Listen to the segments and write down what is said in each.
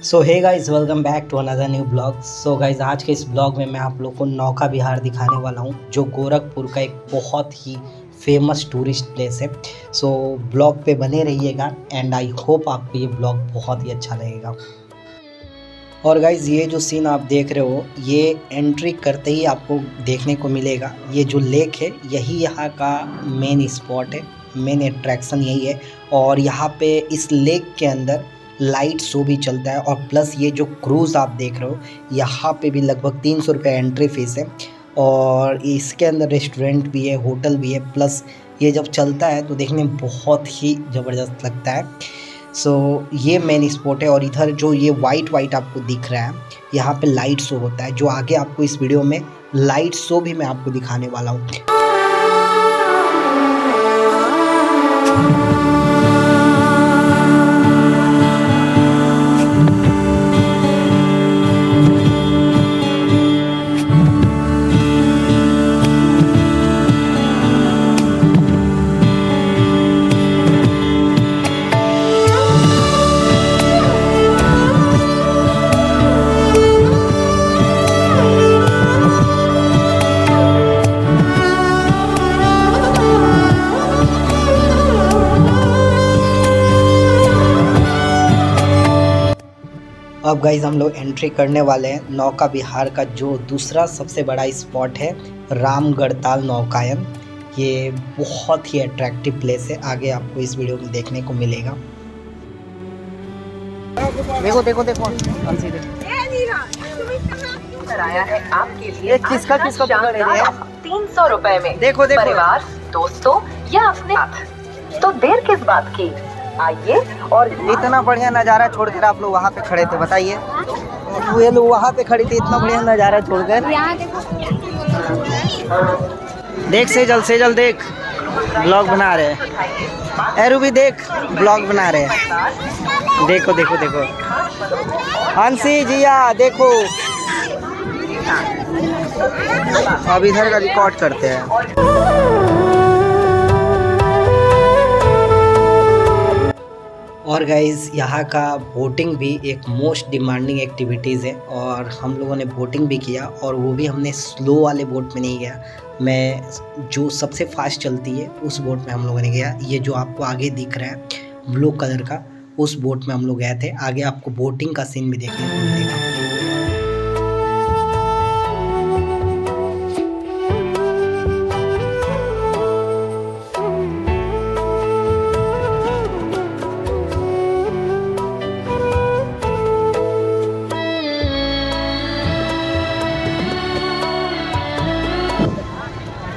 So hey guys, welcome back to another new blog. So guys, आज के इस blog में मैं आप लोग को नौका विहार दिखाने वाला हूँ, जो गोरखपुर का एक बहुत ही फेमस टूरिस्ट प्लेस है। सो ब्लॉग पे बने रहिएगा एंड आई होप आपको ये ब्लॉग बहुत ही अच्छा लगेगा। और गाइस, ये जो सीन आप देख रहे हो, ये एंट्री करते ही आपको देखने को मिलेगा। ये जो लेक है, यही यहाँ का मेन स्पॉट है, मेन अट्रैक्शन यही है। और यहाँ पे इस लेक के अंदर लाइट शो भी चलता है। और प्लस ये जो क्रूज़ आप देख रहे हो, यहाँ पे भी लगभग 300 रुपये एंट्री फीस है। और इसके अंदर रेस्टोरेंट भी है, होटल भी है। प्लस ये जब चलता है तो देखने में बहुत ही ज़बरदस्त लगता है। सो ये मेन स्पॉट है। और इधर जो ये वाइट आपको दिख रहा है, यहाँ पे लाइट शो होता है, जो आगे आपको इस वीडियो में लाइट शो भी मैं आपको दिखाने वाला हूँ। अब गाइज, हम लोग एंट्री करने वाले हैं नौका विहार का, जो दूसरा सबसे बड़ा स्पॉट है, रामगढ़ताल नौकायन। ये बहुत ही अट्रैक्टिव प्लेस है, आगे आपको इस वीडियो में देखने को मिलेगा। देखो देखो देखो, कराया है आपके लिए किसका पकड़ रहे हैं? 300 रुपए में। देखो देखो, परिवार, दोस्तों या अपने साथ, तो देर किस बात की, आइए। और इतना बढ़िया नज़ारा छोड़कर आप लोग वहाँ पे खड़े थे, बताइए। ये लोग वहाँ पे खड़े थे, इतना बढ़िया नज़ारा छोड़कर। देख सेजल देख, ब्लॉग बना रहे हैं। एरू भी देख, ब्लॉग बना रहे हैं। देखो देखो देखो, हंसी जिया देखो। अब इधर का रिकॉर्ड करते हैं। और गाइज़, यहाँ का बोटिंग भी एक मोस्ट डिमांडिंग एक्टिविटीज़ है। और हम लोगों ने बोटिंग भी किया, और वो भी हमने स्लो वाले बोट में नहीं गया। मैं जो सबसे फास्ट चलती है उस बोट में हम लोगों ने गया। ये जो आपको आगे दिख रहा है ब्लू कलर का, उस बोट में हम लोग गए थे। आगे आपको बोटिंग का सीन भी देखने को मिलेगा।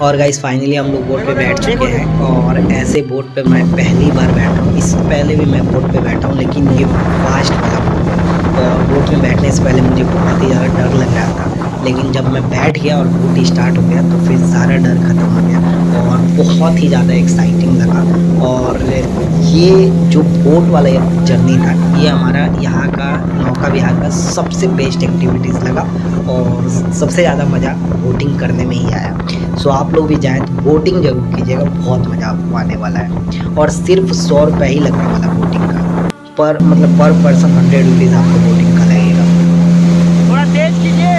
और गाइस, फाइनली हम लोग बोट पे बैठ चुके हैं। और ऐसे बोट पे मैं पहली बार बैठा हूँ। इससे पहले भी मैं बोट पे बैठा हूँ, लेकिन ये फास्ट वाला बोट है। और बोट में बैठने से पहले मुझे बहुत ही ज़्यादा डर लग रहा था, लेकिन जब मैं बैठ गया और बोट स्टार्ट हो गया तो फिर सारा डर ख़त्म हो गया और बहुत ही ज़्यादा एक्साइटिंग लगा। और ये जो बोट वाला जर्नी था, ये हमारा यहाँ का नौका विहार का सबसे बेस्ट एक्टिविटीज़ लगा। और सबसे ज़्यादा मज़ा बोटिंग करने में ही आया। सो आप लोग भी जाएँ तो बोटिंग जरूर कीजिएगा, बहुत मज़ा आपको आने वाला है। और सिर्फ 100 रुपये ही लगने वाला बोटिंग का, पर पर्सन 100 रुपीज़ आपको बोटिंग का लगेगा। थोड़ा तेज कीजिए,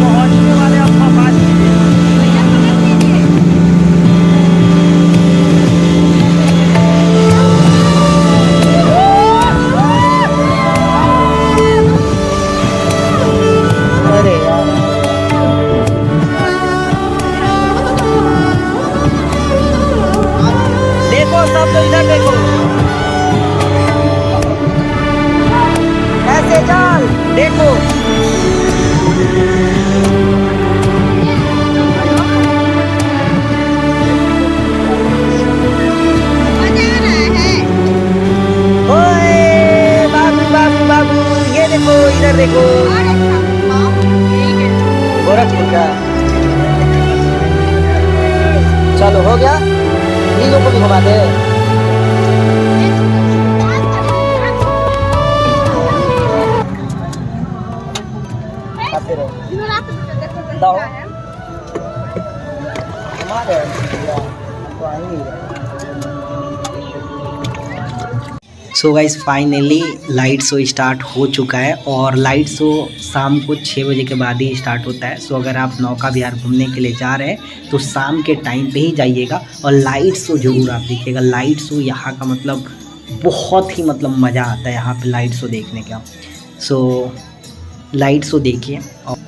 पहुँचने वाले आपका बात कीजिए। सब लोग इधर देखो, ऐसे चल देखो। ओए बाबू बाबू बाबू, ये देखो, इधर देखो, गोरखपुर का। चलो हो गया, नीलों को भी घुमा दे। So guys finally light show start हो चुका है और लाइट शो शाम को 6 बजे के बाद ही स्टार्ट होता है। सो अगर आप नौका विहार घूमने के लिए जा रहे हैं तो शाम के टाइम पे ही जाइएगा और लाइट शो जरूर आप देखिएगा। लाइट शो यहाँ का मतलब बहुत ही मतलब मज़ा आता है यहाँ पे लाइट शो देखने का। सो लाइट शो देखिए। और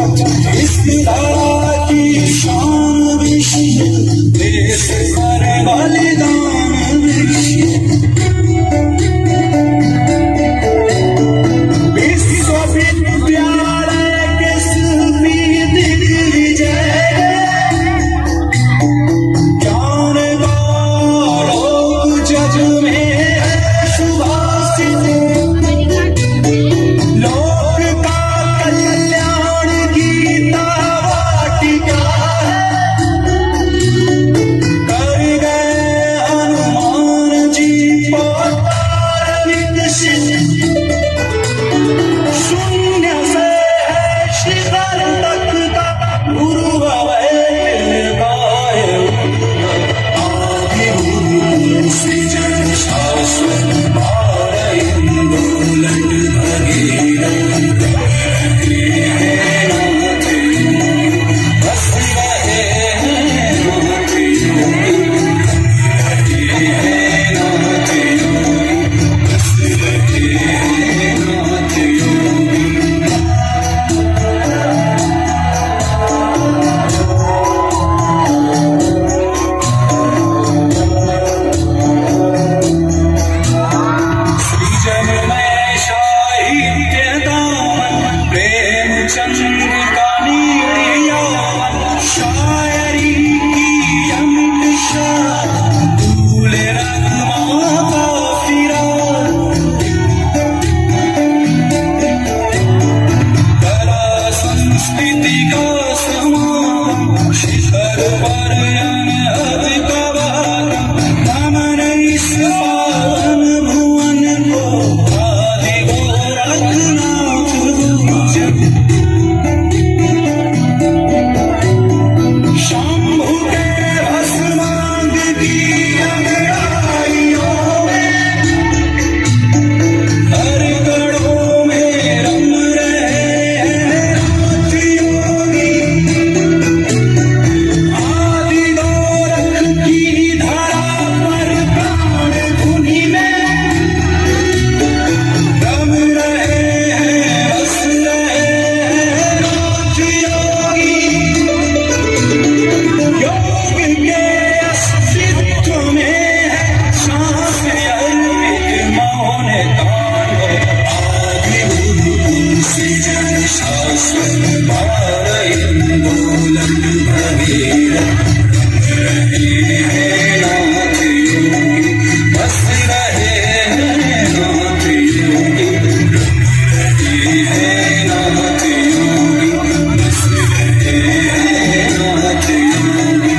इस धरा की शान विश्व देश पर बलिदान विश्वविद्यालय किस्मी दिग्विजय ज्ञान लोक जग में सुभाषित लोक का कल्याण गीता वाटिका कर गए हनुमान जी पौतार विकसित शून्य से है शिखर तक का गुरु आदि गुरु सृजन शाश्वत आंदोलन भगीरथ बस रहे हैं नाथ योगी नाथ योगी बस रहे हैं नाथ योगी सृजन में साहित्य दामन प्रेमचंद का नीड़ियावन शायरी की अमिट शान दूल्हे रंगमा का फिरान कला संस्कृति का समान शिखर पर अनहद कवाकम नमन इस पावन भुवन को आदि गोरखनाथ जग शंभु के भस्मांग की अंगड़ाइयों में हर गढ़ों में रम रहे हैं नाथ योगी आदि गोरख की धरा पर प्राण धुनि में रम रहे हैं बस रहे हैं नाथ योगी योग के अस्तित्व में है सांस अर्पित मौन तांडव आदि गुरु सृजन शाश्वत आंदोलन भगीरथ रहे हैं नाथ योगी बस रहे हैं नाथ योगी रहे हैं नाथ योगी बस रहे हैं नाथ योगी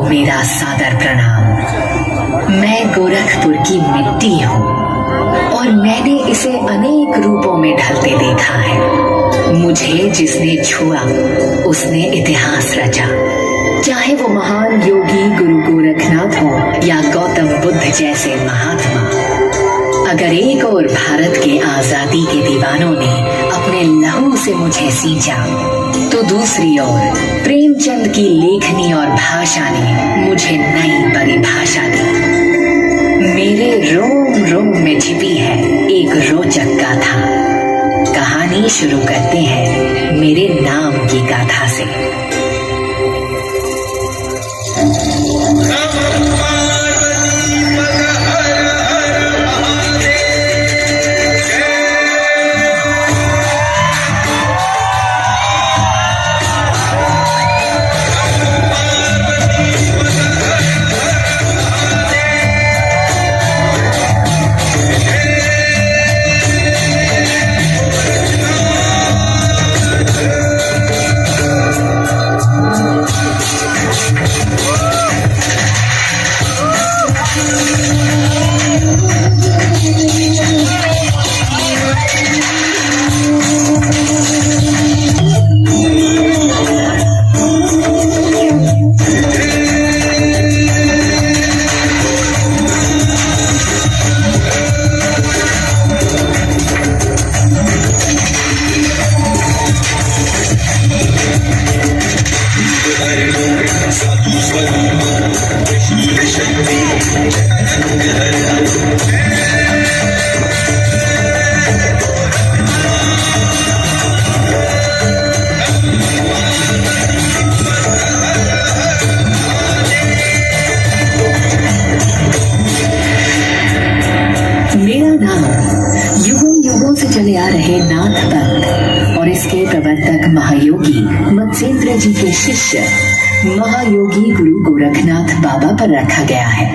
मेरा सादर प्रणाम। मैं गोरखपुर की मिट्टी हूँ और मैंने इसे अनेक रूपों में ढलते देखा है। मुझे जिसने छुआ उसने इतिहास रचा, चाहे वो महान योगी गुरु गोरखनाथ हो या गौतम बुद्ध जैसे महात्मा। अगर एक और भारत के आजादी के दीवानों ने अपने लहू से मुझे सींचा, तो दूसरी ओर प्रेमचंद की लेखनी और भाषा ने मुझे नई परिभाषा दी। रहा था। कहानी शुरू करते हैं मेरे नाम की गाथा से। चले आ रहे नाथ पंथ और इसके प्रवर्तक महायोगी मत्स्येंद्र जी के शिष्य महायोगी गुरु गोरखनाथ बाबा पर रखा गया है,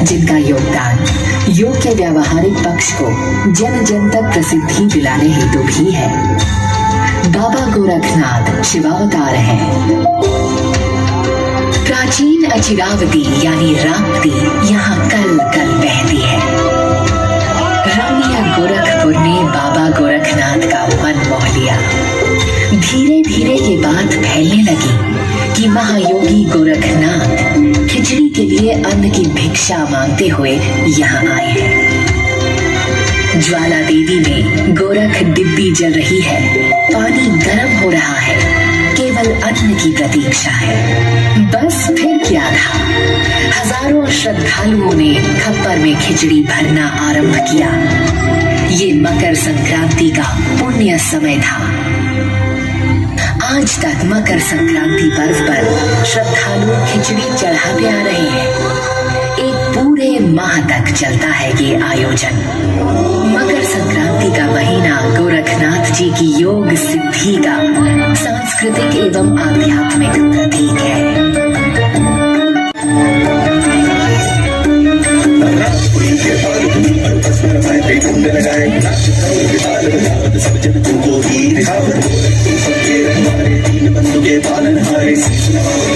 जिनका योगदान योग के व्यावहारिक पक्ष को जन जन तक प्रसिद्धि दिलाने हेतु भी है। बाबा गोरखनाथ शिवावतार हैं। प्राचीन अचिरावती यानी राप्ती यहाँ कल कल बहती है। रमणीय गोरखपुर ने बाबा गोरखनाथ का मन मोह लिया। धीरे धीरे ये बात फैलने लगी कि महायोगी गोरखनाथ खिचड़ी के लिए अन्न की भिक्षा मांगते हुए यहाँ आए हैं। ज्वाला देवी में गोरख दिव्य जल रही है, पानी गर्म हो रहा है, केवल अन्न की प्रतीक्षा है। बस फिर क्या था, हजारों श्रद्धालुओं ने खप्पर में खिचड़ी भरना आरंभ किया। ये मकर संक्रांति का पुण्य समय था। आज तक मकर संक्रांति पर्व पर श्रद्धालु खिचड़ी चढ़ाते आ रहे हैं। एक पूरे माह तक चलता है ये आयोजन। मकर संक्रांति का महीना गोरखनाथ जी की योग सिद्धि का सांस्कृतिक एवं आध्यात्मिक प्रतीक है।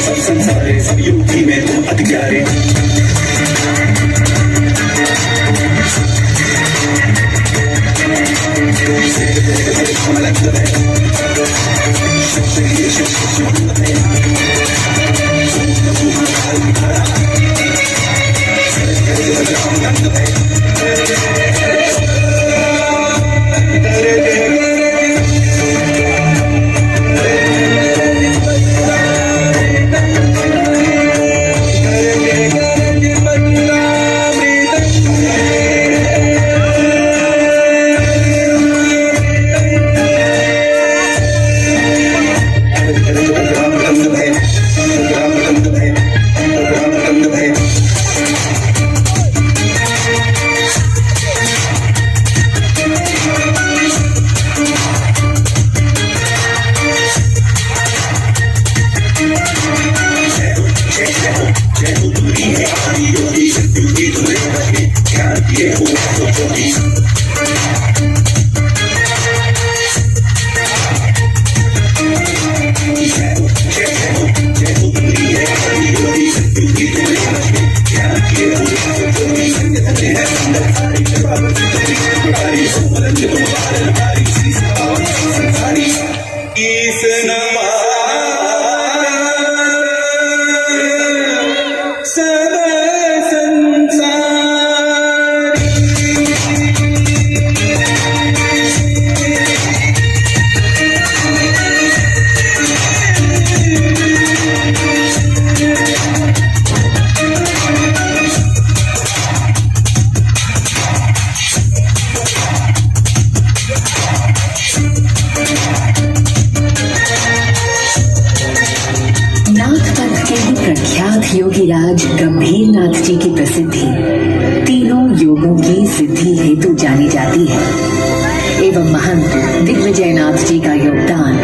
सब संसारे सब युक्ति में तुम अधिकारी। सिद्धि हेतु जानी जाती है एवं महंत दिग्विजयनाथ जी का योगदान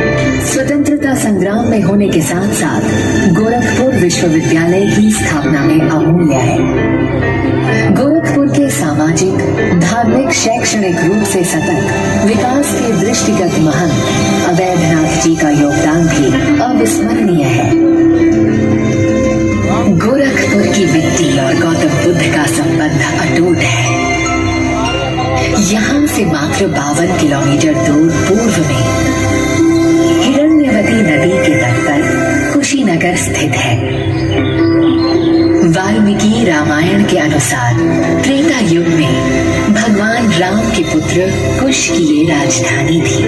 स्वतंत्रता संग्राम में होने के साथ साथ गोरखपुर विश्वविद्यालय की स्थापना में अमूल्य है। गोरखपुर के सामाजिक, धार्मिक, शैक्षणिक रूप से सतत विकास के दृष्टिगत महंत अवैधनाथ जी का योगदान भी अविस्मरणीय है। गोरखपुर की मिट्टी और गौतम बुद्ध का संबंध अटूट है। यहाँ से मात्र 52 किलोमीटर दूर पूर्व में हिरण्यवती नदी के तट पर कुशीनगर स्थित है। वाल्मीकि रामायण के अनुसार त्रेता युग में भगवान राम के पुत्र कुश की ये राजधानी थी।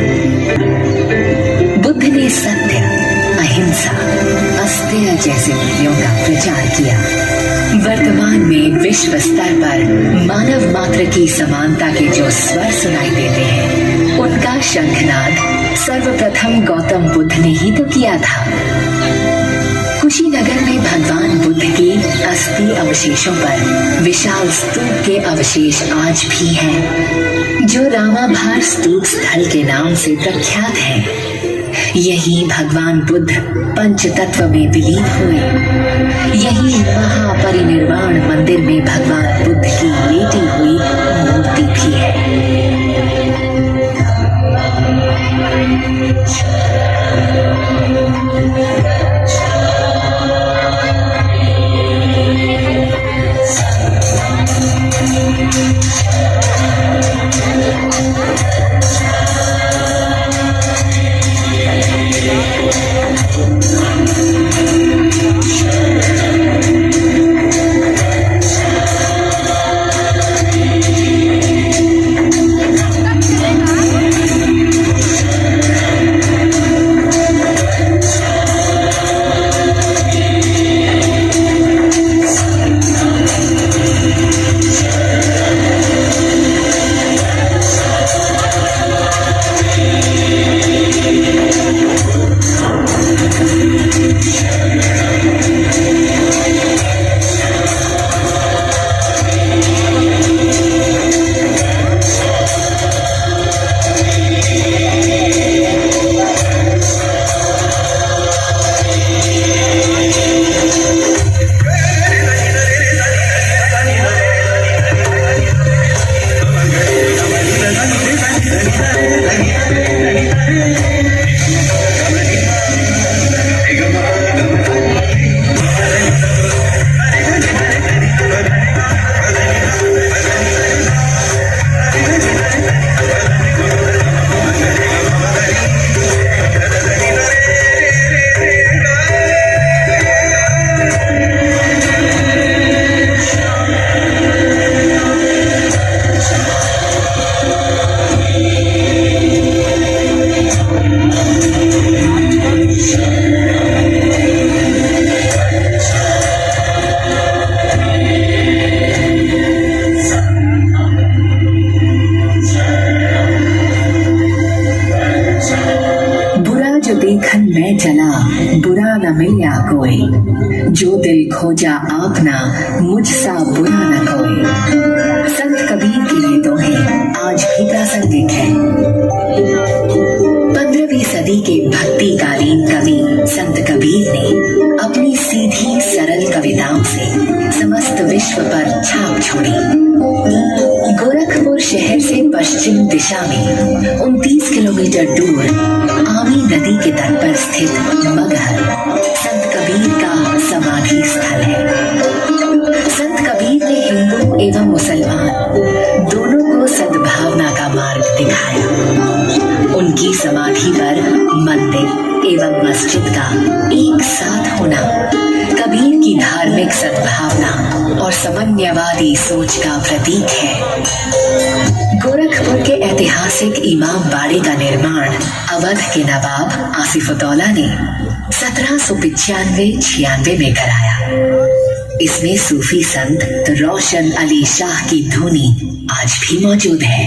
बुद्ध ने सत्य, अहिंसा, अस्तेय जैसे मूल्यों का प्रचार किया। वर्तमान में विश्व स्तर पर मानव मात्र की समानता के जो स्वर सुनाई देते हैं, उनका शंखनाद सर्वप्रथम गौतम बुद्ध ने ही तो किया था। कुशीनगर में भगवान बुद्ध की अस्थि अवशेषों पर विशाल स्तूप के अवशेष आज भी हैं, जो रामाभार स्तूप स्थल के नाम से प्रख्यात है। यही भगवान बुद्ध पंच तत्व में विलीन हुए। यही महापरिनिर्वाण मंदिर में भगवान बुद्ध की लेटी हुई मूर्ति भी है। मिला कोई, जो दिल खोजा आपना मुझसा बुरा न कोई। संत कबीर के ये दोहे आज भी प्रासंगिक है। 15वीं सदी के भक्तिकालीन कवि संत कबीर ने अपनी सीधी सरल कविताओं से समस्त विश्व पर छाप छोड़ी। गोरखपुर शहर से पश्चिम दिशा में 29 किलोमीटर दूर आमी नदी के तट पर स्थित मगहर संत कबीर का समाधि स्थल है। संत कबीर ने हिंदू एवं मुसलमान दोनों को सद्भावना का मार्ग दिखाया। उनकी समाधि पर मंदिर एवं मस्जिद का एक साथ होना कबीर की धार्मिक सद्भावना और समन्वयवादी सोच का प्रतीक है। गोरखपुर के ऐतिहासिक इमाम बाड़े का निर्माण अवध के नवाब आसिफउद्दौला ने 1795-96 में कराया। इसमें सूफी संत रोशन अली शाह की धुनी आज भी मौजूद है।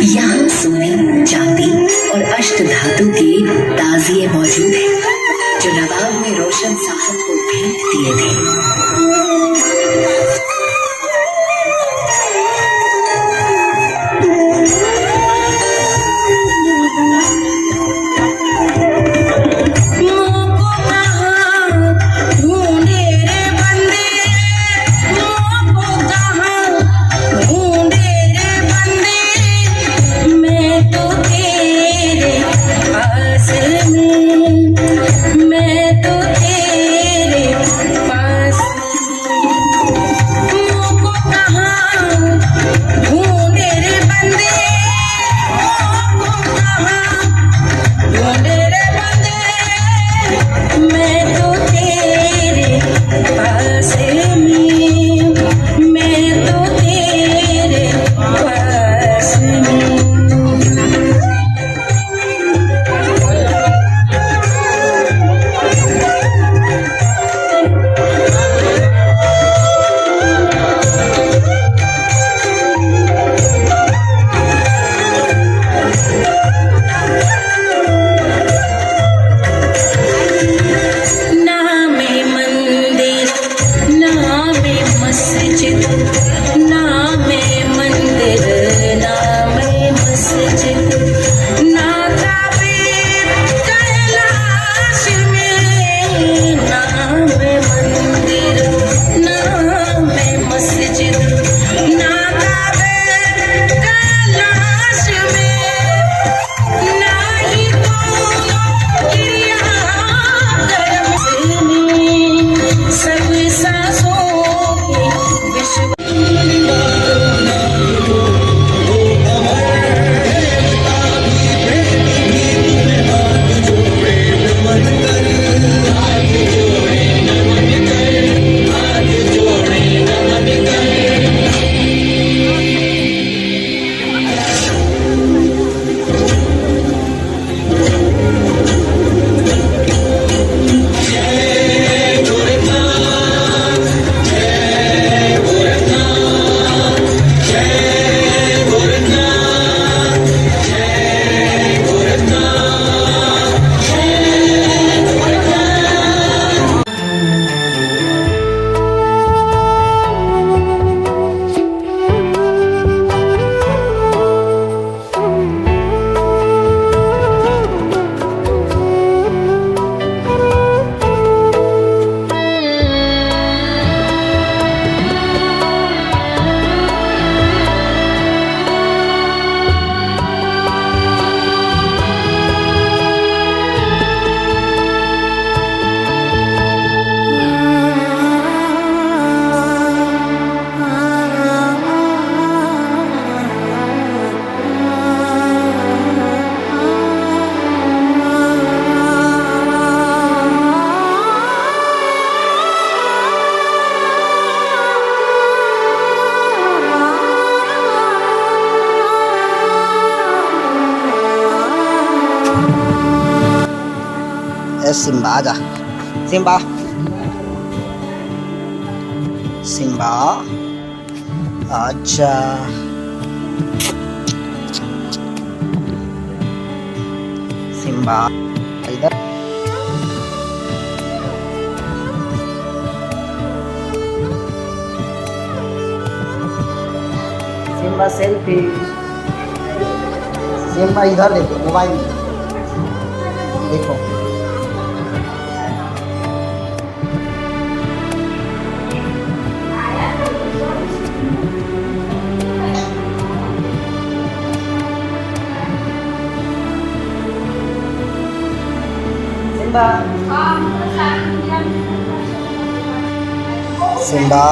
यहाँ सोने, चांदी और अष्ट धातु के ताजिए मौजूद हैं, जो नवाब ने रोशन साहब को भेंट दिए थे। ए सिम्बा आजा, सिम्बा सिम्बा आजा। सिम्बा इधर। Simba selfie. सिम्बा इधर देखो, मोबाइल देखो। Simba Simba